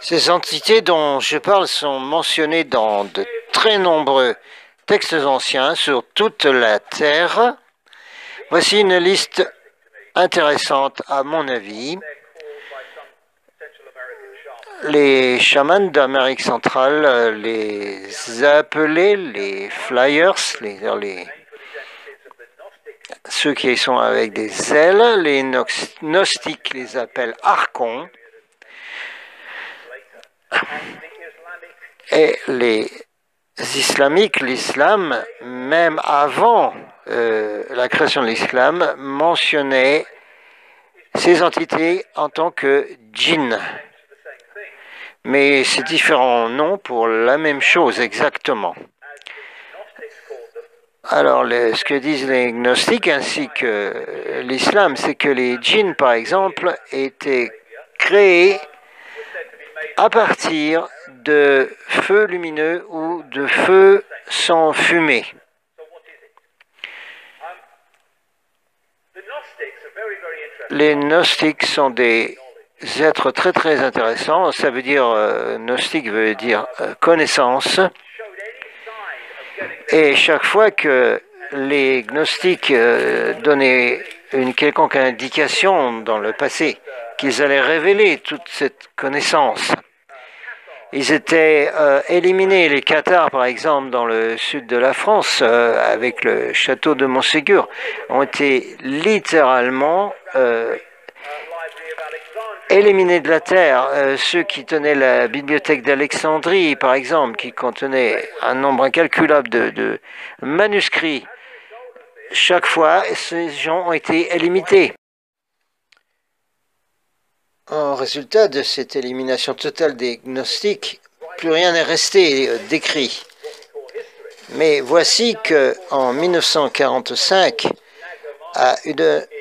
Ces entités dont je parle sont mentionnées dans de très nombreux textes anciens sur toute la Terre. Voici une liste intéressante à mon avis. Les chamans d'Amérique centrale les appelaient les flyers, ceux qui sont avec des ailes. Les gnostiques les appellent archons. Et les islamiques, l'islam, même avant la création de l'islam, mentionnait ces entités en tant que djinns. Mais c'est différents noms pour la même chose exactement. Alors, ce que disent les gnostiques ainsi que l'islam, c'est que les djinns, par exemple, étaient créés à partir de feux lumineux ou de feux sans fumée. Les gnostiques sont des êtres très très intéressants. Ça veut dire, gnostique veut dire connaissance. Et chaque fois que les gnostiques donnaient une quelconque indication dans le passé qu'ils allaient révéler toute cette connaissance, ils étaient éliminés. Les Cathares, par exemple, dans le sud de la France, avec le château de Montségur, ont été littéralement éliminés de la terre. Ceux qui tenaient la bibliothèque d'Alexandrie, par exemple, qui contenait un nombre incalculable de manuscrits, chaque fois, ces gens ont été éliminés. En résultat de cette élimination totale des gnostiques, plus rien n'est resté décrit. Mais voici qu'en 1945, à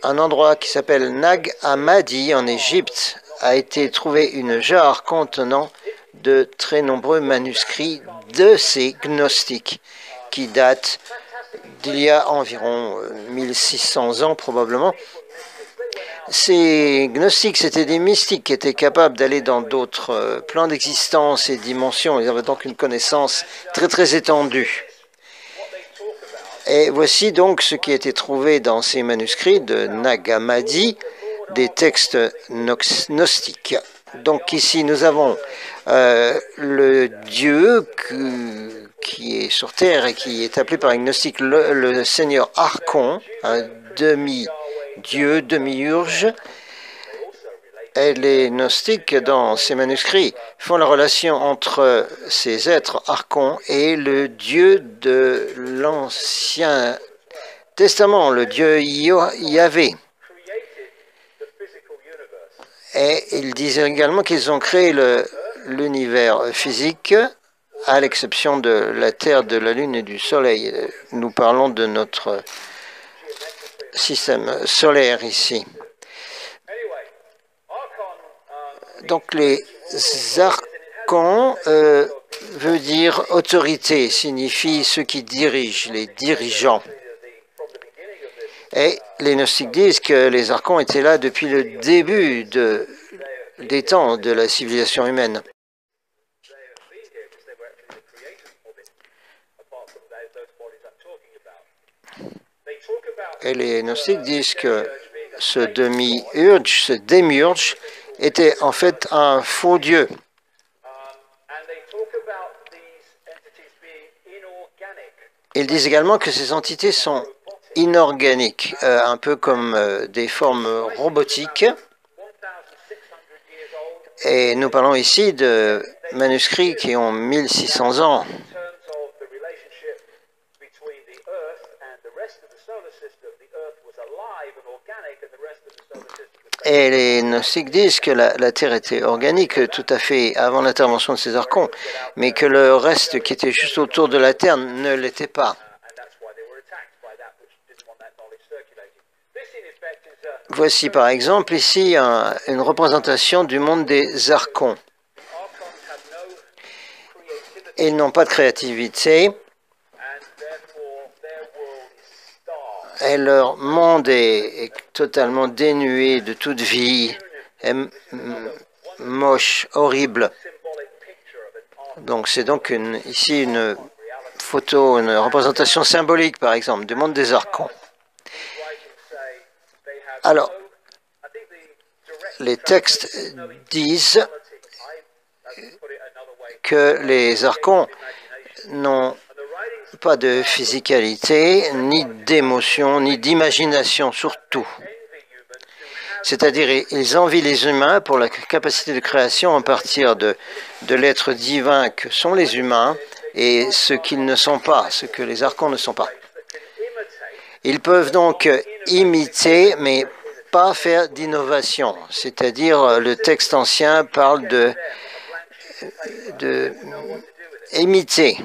un endroit qui s'appelle Nag Hammadi en Égypte, a été trouvé une jarre contenant de très nombreux manuscrits de ces gnostiques qui datent d'il y a environ 1600 ans probablement. Ces gnostiques, c'était des mystiques qui étaient capables d'aller dans d'autres plans d'existence et dimensions. Ils avaient donc une connaissance très très étendue. Et voici donc ce qui a été trouvé dans ces manuscrits de Nag Hammadi, des textes gnostiques. Donc ici, nous avons le Dieu qui est sur terre et qui est appelé par les gnostiques le Seigneur Archon, un demi-dieu, demi-urge. Et les gnostiques, dans ces manuscrits, font la relation entre ces êtres archons et le Dieu de l'Ancien Testament, le Dieu Yahvé. Et ils disent également qu'ils ont créé l'univers physique, à l'exception de la Terre, de la Lune et du Soleil. Nous parlons de notre système solaire ici. Donc les archons veut dire autorité, signifie ceux qui dirigent, les dirigeants. Et les gnostiques disent que les archons étaient là depuis le début des temps de la civilisation humaine. Et les gnostiques disent que ce demi-urge, ce démiurge, était en fait un faux dieu. Ils disent également que ces entités sont inorganiques, un peu comme des formes robotiques. Et nous parlons ici de manuscrits qui ont 1600 ans. Et les gnostiques disent que la Terre était organique tout à fait avant l'intervention de ces archons, mais que le reste qui était juste autour de la Terre ne l'était pas. Voici par exemple ici une représentation du monde des archons. Ils n'ont pas de créativité. Et leur monde est totalement dénué de toute vie. moche, horrible. Donc c'est donc ici une photo, une représentation symbolique, par exemple, du monde des archons. Alors, les textes disent que les archons n'ont pas de physicalité, ni d'émotion, ni d'imagination, surtout. C'est-à-dire, ils envient les humains pour la capacité de création à partir de l'être divin que sont les humains et ce qu'ils ne sont pas, ce que les archons ne sont pas. Ils peuvent donc imiter, mais pas faire d'innovation. C'est-à-dire, le texte ancien parle de imiter.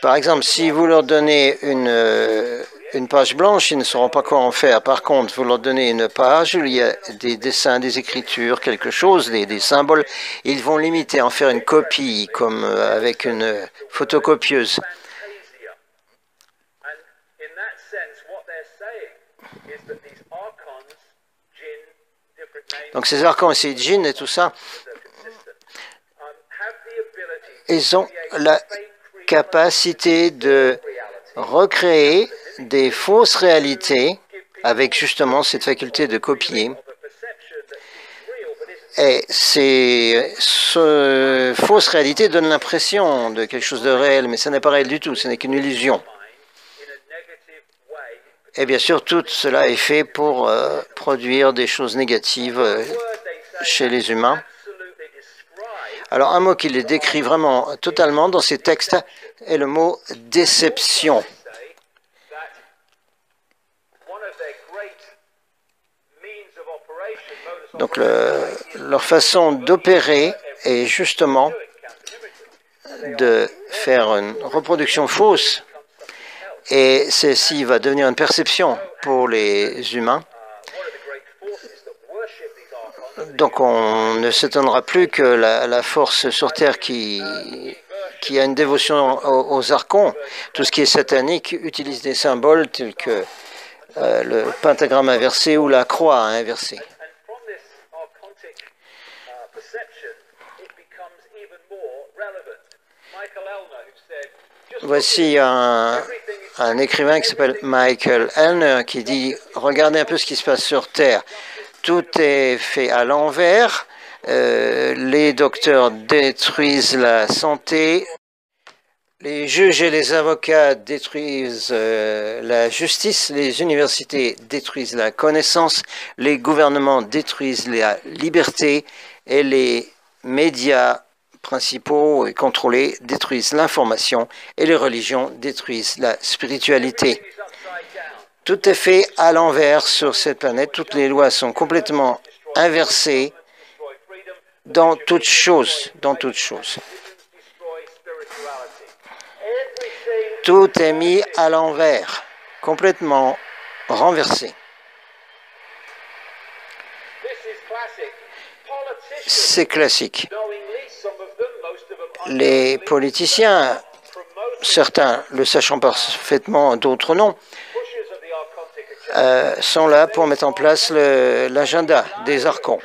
Par exemple, si vous leur donnez une page blanche, ils ne sauront pas quoi en faire. Par contre, vous leur donnez une page où il y a des dessins, des écritures, quelque chose, des symboles, ils vont l'imiter, en faire une copie, comme avec une photocopieuse. Donc ces archons et ces djinns et tout ça, ils ont la capacité de recréer des fausses réalités avec justement cette faculté de copier. Et ces fausses réalités donnent l'impression de quelque chose de réel, mais ce n'est pas réel du tout, ce n'est qu'une illusion. Et bien sûr, tout cela est fait pour produire des choses négatives chez les humains. Alors, un mot qui les décrit vraiment totalement dans ces textes est le mot déception. Donc, leur façon d'opérer est justement de faire une reproduction fausse. Et ceci va devenir une perception pour les humains. Donc on ne s'étonnera plus que la force sur Terre qui a une dévotion aux archons, tout ce qui est satanique, utilise des symboles tels que le pentagramme inversé ou la croix inversée. Voici un écrivain qui s'appelle Michael Ellner qui dit « Regardez un peu ce qui se passe sur Terre. Tout est fait à l'envers. Les docteurs détruisent la santé. Les juges et les avocats détruisent la justice. Les universités détruisent la connaissance. Les gouvernements détruisent la liberté. Et les médias principaux et contrôlés détruisent l'information et les religions détruisent la spiritualité. Tout est fait à l'envers sur cette planète. Toutes les lois sont complètement inversées dans toute chose, Tout est mis à l'envers, complètement renversé. C'est classique. Les politiciens, certains le sachant parfaitement, d'autres non, sont là pour mettre en place l'agenda des archons.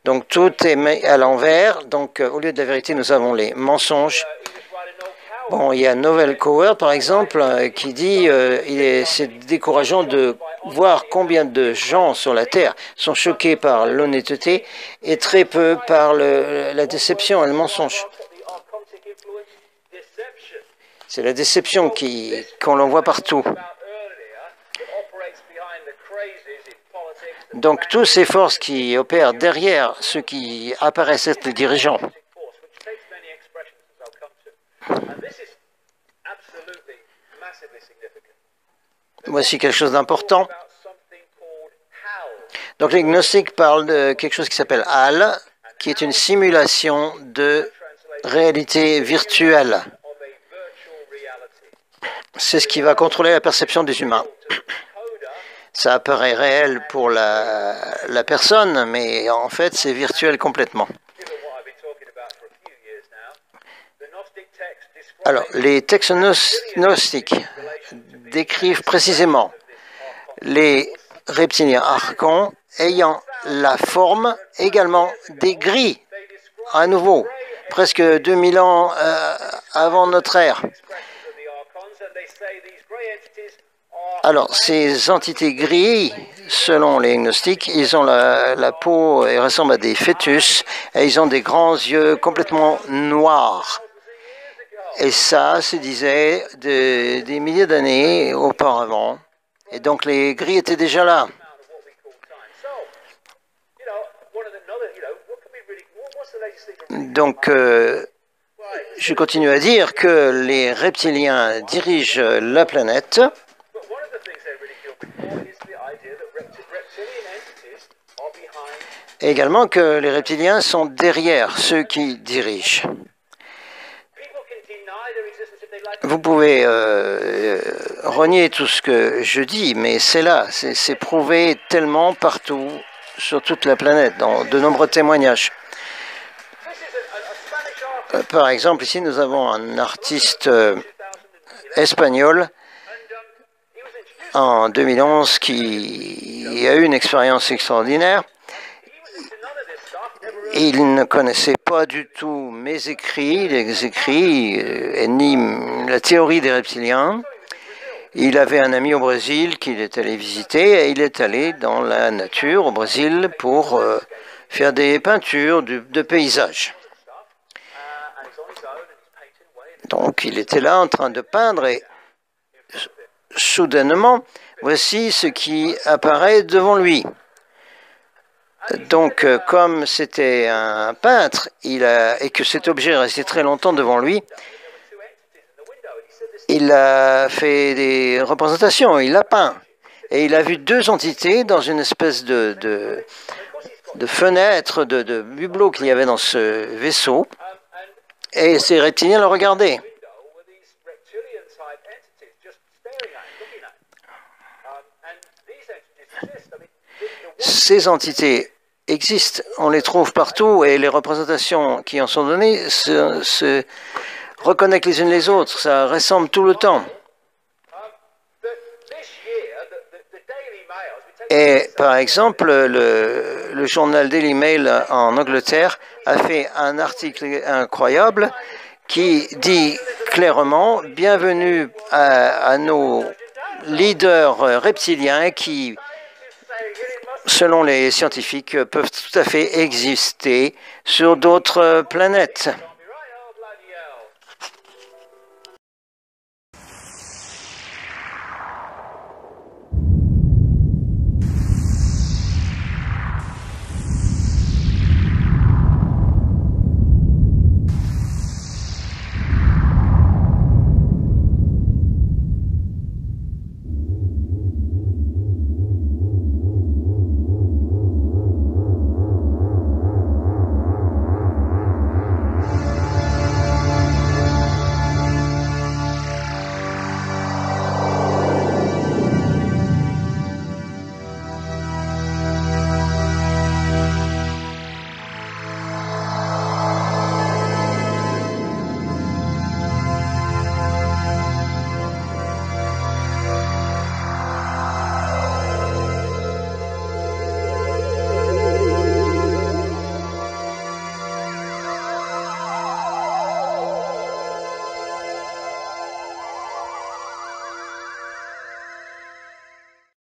Donc tout est mis à l'envers. Donc au lieu de la vérité, nous avons les mensonges. Bon, il y a Novel Coward, par exemple, qui dit c'est décourageant de voir combien de gens sur la Terre sont choqués par l'honnêteté et très peu par la déception et le mensonge. C'est la déception qu'on l'en voit partout. Donc, toutes ces forces qui opèrent derrière ceux qui apparaissent être les dirigeants. Voici quelque chose d'important. Donc, les gnostiques parlent de quelque chose qui s'appelle HAL, qui est une simulation de réalité virtuelle. C'est ce qui va contrôler la perception des humains. Ça apparaît réel pour la personne, mais en fait, c'est virtuel complètement. Alors, les textes gnostiques décrivent précisément les reptiliens archons ayant la forme également des gris, à nouveau, presque 2000 ans avant notre ère. Alors, ces entités gris, selon les gnostiques, ils ont la peau, ils ressemblent à des fœtus, et ils ont des grands yeux complètement noirs. Et ça se disait des milliers d'années auparavant. Et donc, les gris étaient déjà là. Donc, je continue à dire que les reptiliens dirigent la planète. Et également que les reptiliens sont derrière ceux qui dirigent. Vous pouvez renier tout ce que je dis, mais c'est là, c'est prouvé tellement partout sur toute la planète, dans de nombreux témoignages. Par exemple, ici, nous avons un artiste espagnol en 2011 qui a eu une expérience extraordinaire. Il ne connaissait pas du tout mes écrits, les écrits, ni la théorie des reptiliens. Il avait un ami au Brésil qu'il est allé visiter et il est allé dans la nature au Brésil pour faire des peintures de paysages. Donc il était là en train de peindre et soudainement, voici ce qui apparaît devant lui. Donc, comme c'était un peintre et que cet objet restait très longtemps devant lui, il a fait des représentations, il l'a peint. Et il a vu deux entités dans une espèce de fenêtre, de hublot qu'il y avait dans ce vaisseau. Et ces reptiliens le regardaient. Ces entités existent, on les trouve partout et les représentations qui en sont données se reconnectent les unes les autres, ça ressemble tout le temps. Et par exemple, le journal Daily Mail en Angleterre a fait un article incroyable qui dit clairement « Bienvenue à nos leaders reptiliens qui, selon les scientifiques, peuvent tout à fait exister sur d'autres planètes. »